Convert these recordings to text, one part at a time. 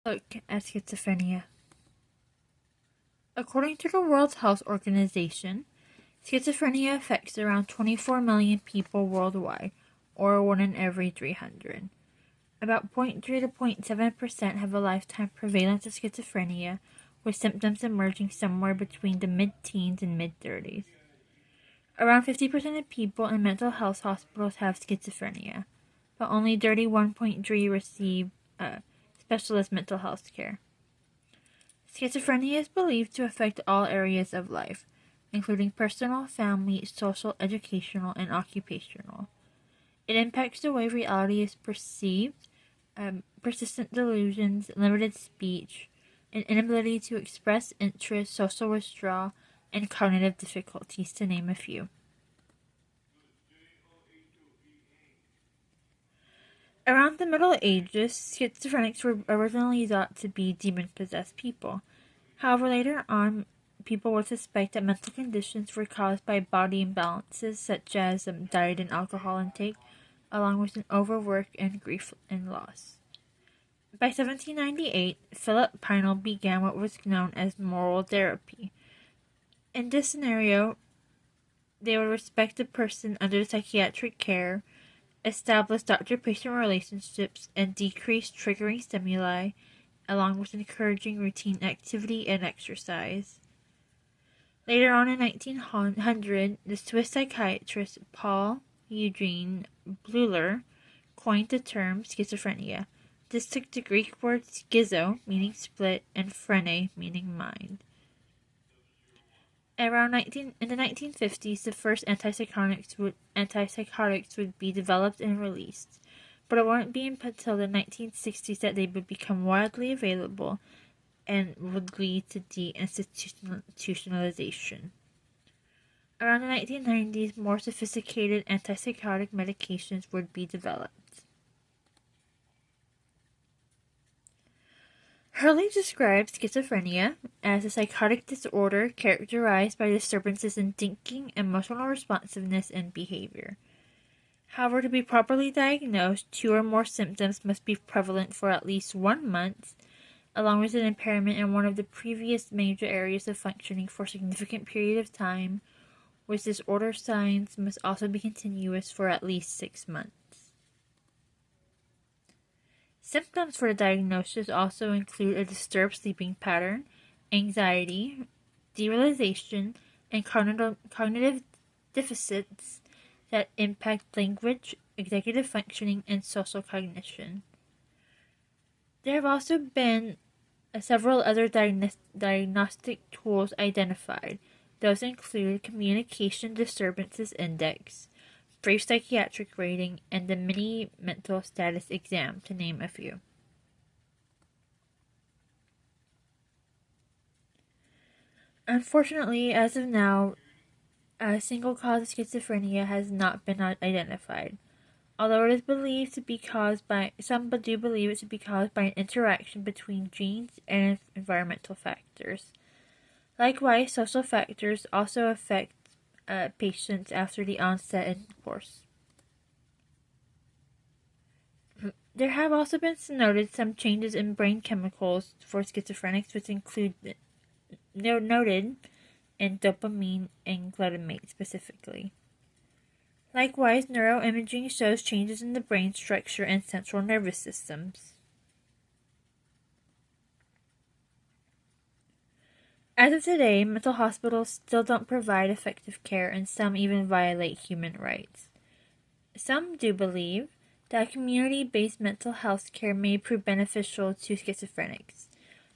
Look at schizophrenia. According to the World Health Organization, schizophrenia affects around 24 million people worldwide, or 1 in every 300. About 0.3 to 0.7% have a lifetime prevalence of schizophrenia, with symptoms emerging somewhere between the mid-teens and mid-30s. Around 50% of people in mental health hospitals have schizophrenia, but only 31.3% receive specialist mental health care. Schizophrenia is believed to affect all areas of life, including personal, family, social, educational, and occupational. It impacts the way reality is perceived, persistent delusions, limited speech, an inability to express interest, social withdrawal, and cognitive difficulties, to name a few. Around the Middle Ages, schizophrenics were originally thought to be demon-possessed people. However, later on, people would suspect that mental conditions were caused by body imbalances such as diet and alcohol intake, along with an overwork and grief and loss. By 1798, Philip Pinel began what was known as moral therapy. In this scenario, they would respect the person under psychiatric care, establish doctor-patient relationships, and decrease triggering stimuli, along with encouraging routine activity and exercise. Later on in 1900, the Swiss psychiatrist Paul Eugene Bleuler coined the term schizophrenia. This took the Greek word schizo, meaning split, and phrene, meaning mind. In the 1950s, the first antipsychotics would be developed and released, but it wouldn't be until the 1960s that they would become widely available and would lead to deinstitutionalization. Around the 1990s, more sophisticated antipsychotic medications would be developed. Hurley describes schizophrenia as a psychotic disorder characterized by disturbances in thinking, emotional responsiveness, and behavior. However, to be properly diagnosed, 2 or more symptoms must be prevalent for at least 1 month, along with an impairment in one of the previous major areas of functioning for a significant period of time, with disorder signs must also be continuous for at least 6 months. Symptoms for the diagnosis also include a disturbed sleeping pattern, anxiety, derealization, and cognitive deficits that impact language, executive functioning, and social cognition. There have also been several other diagnostic tools identified. Those include Communication Disturbances Index, Brief Psychiatric Rating, and the Mini Mental Status Exam, to name a few. Unfortunately, as of now, a single cause of schizophrenia has not been identified, although it is believed to be caused by, some do believe it to be caused by an interaction between genes and environmental factors. Likewise, social factors also affect patients after the onset and course. There have also been noted some changes in brain chemicals for schizophrenics, which include noted in dopamine and glutamate specifically. Likewise, neuroimaging shows changes in the brain structure and central nervous systems. As of today, mental hospitals still don't provide effective care, and some even violate human rights. Some do believe that community-based mental health care may prove beneficial to schizophrenics.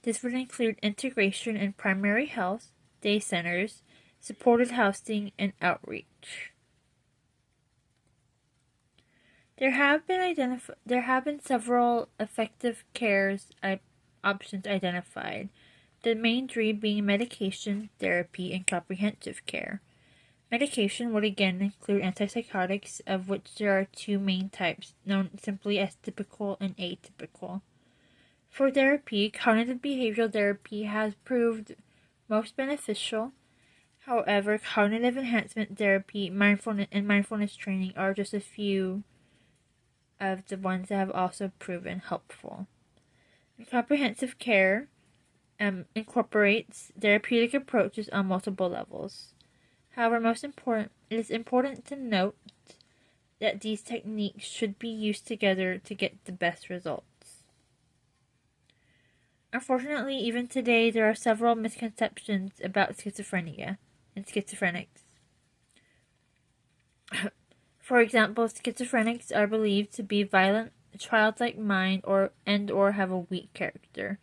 This would include integration in primary health, day centers, supported housing, and outreach. There have been several effective cares options identified, the main 3 being medication, therapy, and comprehensive care. Medication would again include antipsychotics, of which there are 2 main types, known simply as typical and atypical. For therapy, cognitive behavioral therapy has proved most beneficial. However, cognitive enhancement therapy, and mindfulness training are just a few of the ones that have also proven helpful. Comprehensive care incorporates therapeutic approaches on multiple levels. However, it is important to note that these techniques should be used together to get the best results. Unfortunately, even today, there are several misconceptions about schizophrenia and schizophrenics. For example, schizophrenics are believed to be violent, childlike mind, or have a weak character.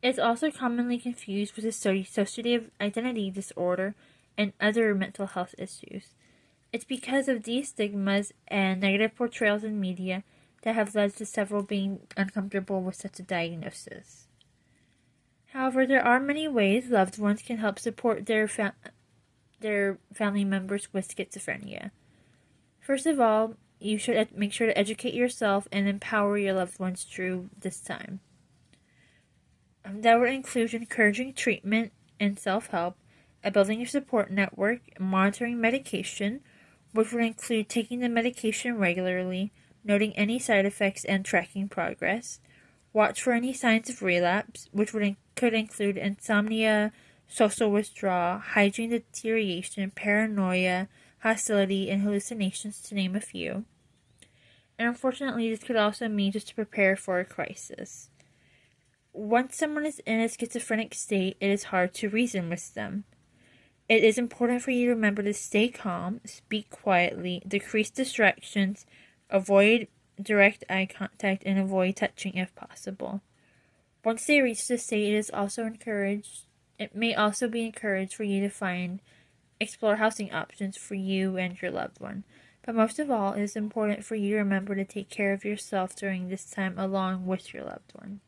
It is also commonly confused with dissociative identity disorder and other mental health issues. It's because of these stigmas and negative portrayals in media that have led to several being uncomfortable with such a diagnosis. However, there are many ways loved ones can help support their family members with schizophrenia. First of all, you should make sure to educate yourself and empower your loved ones through this time. That would include encouraging treatment and self-help, building your support network, monitoring medication, which would include taking the medication regularly, noting any side effects and tracking progress. Watch for any signs of relapse, which could include insomnia, social withdrawal, hygiene deterioration, paranoia, hostility, and hallucinations, to name a few. And unfortunately, this could also mean just to prepare for a crisis. Once someone is in a schizophrenic state, it is hard to reason with them. It is important for you to remember to stay calm, speak quietly, decrease distractions, avoid direct eye contact, and avoid touching if possible. Once they reach this state, it may also be encouraged for you to explore housing options for you and your loved one. But most of all, it is important for you to remember to take care of yourself during this time along with your loved one.